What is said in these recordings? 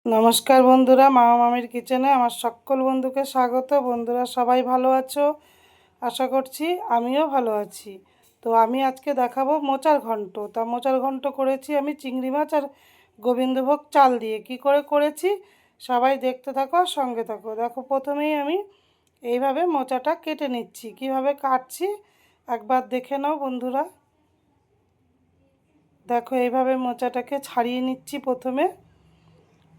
নমস্কার বন্ধুরা, মামা মামির কিচেনে আমার সকল বন্ধুকে স্বাগত। বন্ধুরা সবাই ভালো আছো আশা করছি, আমিও ভালো আছি। তো আমি আজকে দেখাবো মোচার ঘন্ট। তা মোচার ঘন্ট করেছি আমি চিংড়ি মাছ আর গোবিন্দভোগ চাল দিয়ে। কি করে করেছি সবাই দেখতে থাকো, সঙ্গে থাকো। দেখো, প্রথমেই আমি এইভাবে মোচাটা কেটে নিচ্ছি। কিভাবে কাটছি একবার দেখে নাও বন্ধুরা। দেখো, এইভাবে মোচাটাকে ছাড়িয়ে নিচ্ছি। প্রথমে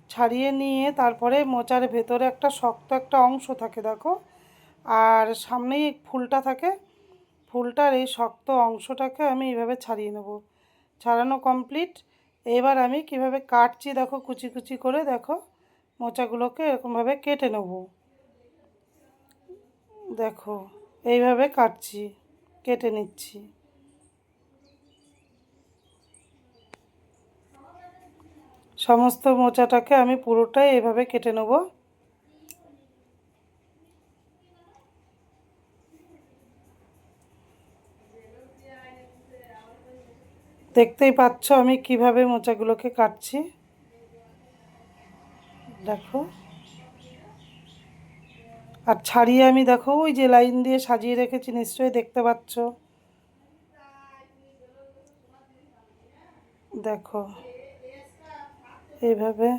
ছাড়িয়ে নিয়ে তারপরে মোচার ভেতরে একটা শক্ত একটা অংশ থাকে দেখো, আর সামনেই ফুলটা থাকে। ফুলটার এই শক্ত অংশটাকে আমি এইভাবে ছাড়িয়ে নেব। ছাড়ানো কমপ্লিট। এবার আমি কিভাবে কাটছি দেখো, কুচি কুচি করে। দেখো, মোচাগুলোকে এরকমভাবে কেটে নেব। দেখো, এইভাবে কাটছি, কেটে নিচ্ছি। সমস্ত মোচাটাকে আমি পুরোটাই এইভাবে কেটে নেব। দেখতেই পাচ্ছ আমি কিভাবে মোচাগুলোকে কাটছি। দেখো, আর ছাড়িয়ে আমি দেখো ওই যে লাইন দিয়ে সাজিয়ে রেখেছি, নিশ্চয়ই দেখতে পাচ্ছ। দেখো, এইভাবে।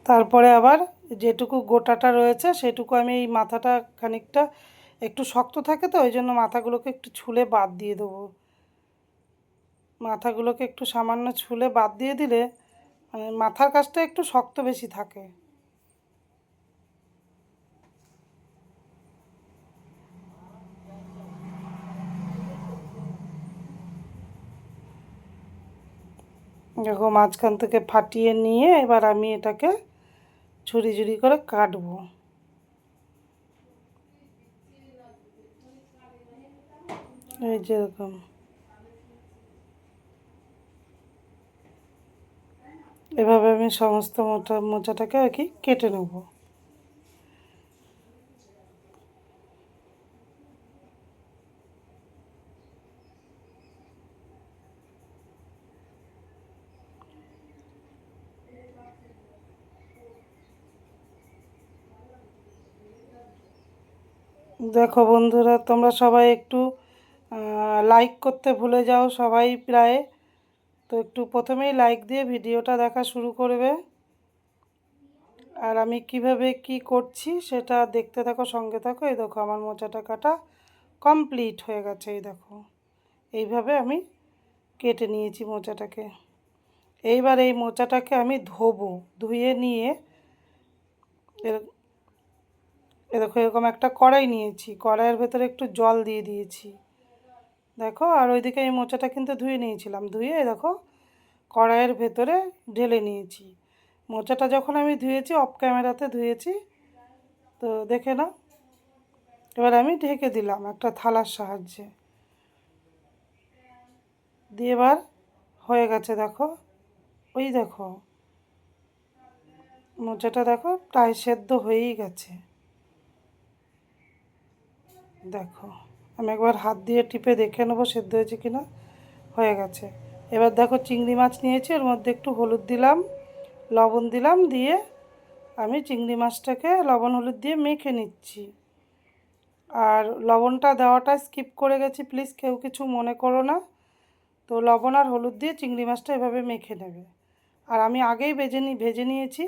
তারপরে আবার যেটুকু গোটাটা রয়েছে সেটুকু আমি এই মাথাটা খানিকটা একটু শক্ত থাকে, তো ওই জন্য মাথাগুলোকে একটু ছুলে বাদ দিয়ে দেবো। মাথাগুলোকে একটু সামান্য ছুলে বাদ দিয়ে দিলে মানে মাথার কাছটা একটু শক্ত বেশি থাকে। দেখো, মাঝখান থেকে ফাটিয়ে নিয়ে এবার আমি এটাকে ঝুরি ঝুরি করে কাটবো। এই যেরকম। এভাবে আমি সমস্ত মোচাটাকে আর কি কেটে নেব। দেখো বন্ধুরা, তোমরা সবাই একটু লাইক করতে ভুলে যাও সবাই প্রায়। তো একটু প্রথমেই লাইক দিয়ে ভিডিওটা দেখা শুরু করবে। আর আমি কিভাবে কি করছি সেটা দেখতে থাকো, সঙ্গে থাকো। এই দেখো, আমার মোচাটা কাটা কমপ্লিট হয়ে গেছে। এই দেখো, এইভাবে আমি কেটে নিয়েছি মোচাটাকে। এইবার এই মোচাটাকে আমি ধোবো। ধুয়ে নিয়ে এর এ দেখো, এরকম একটা কড়াই নিয়েছি। কড়াইয়ের ভেতরে একটু জল দিয়ে দিয়েছি। দেখো, আর ওইদিকে এই মোচাটা কিন্তু ধুয়ে নিয়েছিলাম। ধুয়ে দেখো কড়াইয়ের ভেতরে ঢেলে নিয়েছি। মোচাটা যখন আমি ধুয়েছি, অফ ক্যামেরাতে ধুয়েছি, তো দেখে নাও। এবার আমি ঢেকে দিলাম একটা থালার সাহায্যে। দিয়ে এবার হয়ে গেছে দেখো। ওই দেখো, মোচাটা দেখো প্রায় সেদ্ধ হয়েই গেছে। দেখো, আমি একবার হাত দিয়ে টিপে দেখে নেবো সেদ্ধ হয়েছে কিনা। হয়ে গেছে। এবার দেখো, চিংড়ি মাছ নিয়েছি, এর মধ্যে একটু হলুদ দিলাম, লবণ দিলাম, দিয়ে আমি চিংড়ি মাছটাকে লবণ হলুদ দিয়ে মেখে নিচ্ছি। আর লবণটা দেওয়াটা স্কিপ করে গেছি, প্লিজ কেউ কিছু মনে করো না। তো লবণ আর হলুদ দিয়ে চিংড়ি মাছটা এভাবে মেখে নেবে। আর আমি আগেই ভেজে নিয়েছি।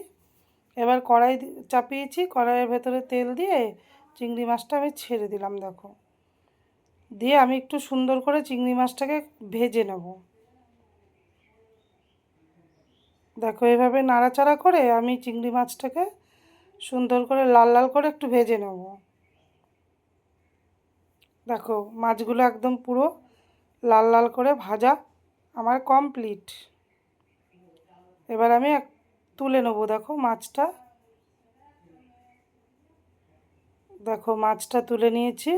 এবার কড়াই চাপিয়েছি, কড়াইয়ের ভেতরে তেল দিয়ে চিংড়ি মাছটা আমি ছেড়ে দিলাম। দেখো, দিয়ে আমি একটু সুন্দর করে চিংড়ি মাছটাকে ভেজে নেব। দেখো, এভাবে নাড়াচাড়া করে আমি চিংড়ি মাছটাকে সুন্দর করে লাল লাল করে একটু ভেজে নেব। দেখো, মাছগুলো একদম পুরো লাল লাল করে ভাজা আমার কমপ্লিট। এবার আমি তুলে নেবো। দেখো মাছটা, দেখো মাছটা তুলে নিয়েছি।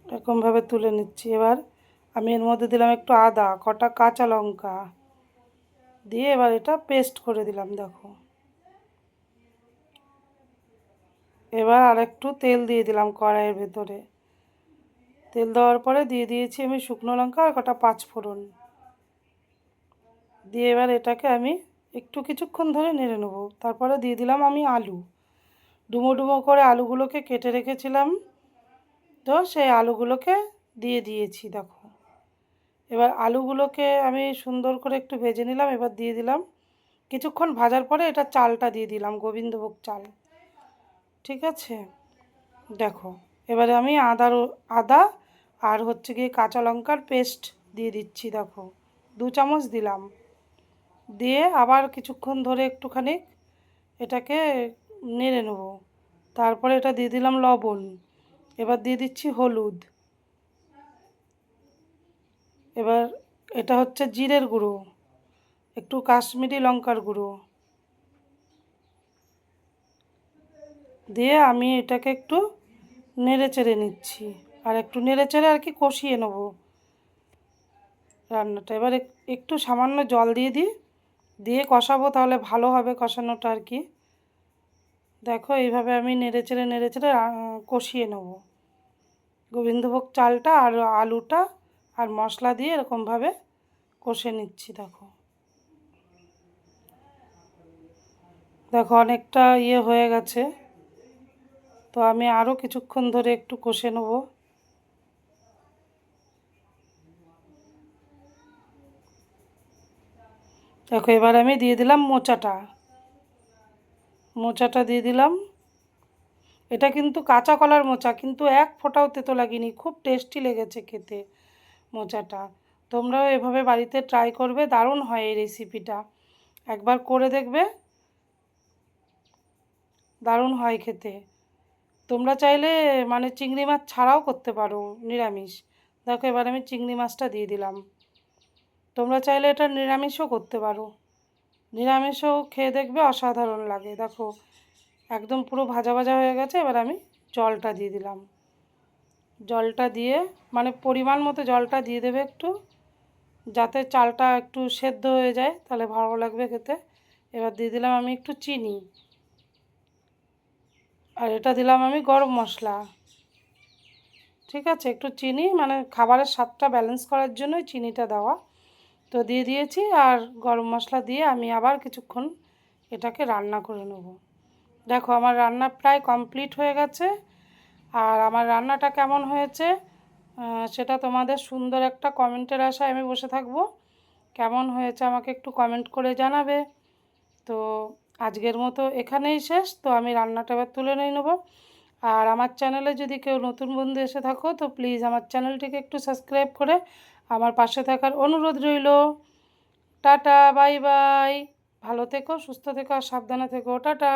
এরকমভাবে তুলে নিচ্ছি। এবার আমি এর মধ্যে দিলাম একটু আদা, কটা কাঁচা লঙ্কা দিয়ে এবার এটা পেস্ট করে দিলাম। দেখো, এবার আর একটু তেল দিয়ে দিলাম কড়াইয়ের ভেতরে। তেল দেওয়ার পরে দিয়ে দিয়েছি আমি শুকনো লঙ্কা আর কটা পাঁচ ফোড়ন। দিয়ে এবার এটাকে আমি একটু কিছুক্ষণ ধরে নেড়ে নেব। তারপরে দিয়ে দিলাম আমি আলু, ডুমো ডুমো করে আলুগুলোকে কেটে রেখেছিলাম, তো সেই আলুগুলোকে দিয়ে দিয়েছি দেখো। এবার আলুগুলোকে আমি সুন্দর করে একটু ভেজে নিলাম। এবার দিয়ে দিলাম, কিছুক্ষণ ভাজার পরে এটা চালটা দিয়ে দিলাম, গোবিন্দভোগ চাল। ঠিক আছে, দেখো এবারে আমি আদা আর হচ্ছে গিয়ে কাঁচা লঙ্কার পেস্ট দিয়ে দিচ্ছি, দেখো 2 চামচ দিলাম। দিয়ে আবার কিছুক্ষণ ধরে একটুখানি এটাকে নেড়ে নেব। তারপরে এটা দিয়ে দিলাম লবণ। এবার দিয়ে দিচ্ছি হলুদ। এবার এটা হচ্ছে জিরের গুঁড়ো, একটু কাশ্মীরি লঙ্কার গুঁড়ো দিয়ে আমি এটাকে একটু নেড়ে চেড়ে নিচ্ছি, আর একটু নেড়ে চেড়ে আর কি কষিয়ে নেব রান্নাটা। এবার একটু সামান্য জল দিয়ে দিই, দিয়ে কষাবো, তাহলে ভালো হবে কষানোটা আর কি। দেখো এইভাবে আমি নেড়ে চেড়ে কষিয়ে নেব গোবিন্দভোগ চালটা আর আলুটা আর মশলা দিয়ে এরকমভাবে কষে নিচ্ছি। দেখো দেখো অনেকটা হয়ে গেছে, তো আমি আরও কিছুক্ষণ ধরে একটু কষে নেব। দেখো এবার আমি দিয়ে দিলাম মোচাটা দিয়ে দিলাম। এটা কিন্তু কাঁচা কলার মোচা, কিন্তু এক ফোঁটাও তেতো লাগেনি, খুব টেস্টি লেগেছে খেতে মোচাটা। তোমরাও এভাবে বাড়িতে ট্রাই করবে, দারুণ হয় এই রেসিপিটা, একবার করে দেখবে, দারুণ হয় খেতে। তোমরা চাইলে মানে চিংড়ি মাছ ছাড়াও করতে পারো নিরামিষ। দেখো এবার আমি চিংড়ি মাছটা দিয়ে দিলাম। তোমরা চাইলে এটা নিরামিষও করতে পারো, নিরামিষও খেয়ে দেখবে অসাধারণ লাগে। দেখো একদম পুরো ভাজা ভাজা হয়ে গেছে। এবার আমি জলটা দিয়ে দিলাম। জলটা দিয়ে মানে পরিমাণ মতো জলটা দিয়ে দেবে একটু, যাতে চালটা একটু সেদ্ধ হয়ে যায়, তাহলে ভালো লাগবে খেতে। এবার দিয়ে দিলাম আমি একটু চিনি, আর এটা দিলাম আমি গরম মশলা। ঠিক আছে, একটু চিনি মানে খাবারের স্বাদটা ব্যালেন্স করার জন্যই চিনিটা দেওয়া, তো দিয়ে দিয়েছি। আর গরম মশলা দিয়ে আমি আবার কিছুক্ষণ এটাকে রান্না করে নেব। দেখো আমার রান্না প্রায় কমপ্লিট হয়ে গেছে। আর আমার রান্নাটা কেমন হয়েছে সেটা তোমাদের সুন্দর একটা কমেন্টের আশায় আমি বসে থাকবো। কেমন হয়েছে আমাকে একটু কমেন্ট করে জানাবে। তো আজকের মতো এখানেই শেষ, তো আমি রান্নাটা এবার তুলে নিয়ে নেবো। আর আমার চ্যানেলে যদি কেউ নতুন বন্ধু এসে থাকো, তো প্লিজ আমার চ্যানেলটিকে একটু সাবস্ক্রাইব করে আমার পাশে থাকার অনুরোধ রইল। টাটা, বাই বাই, ভালো থেকো, সুস্থ থেকো আর সাবধানে থেকো, টাটা।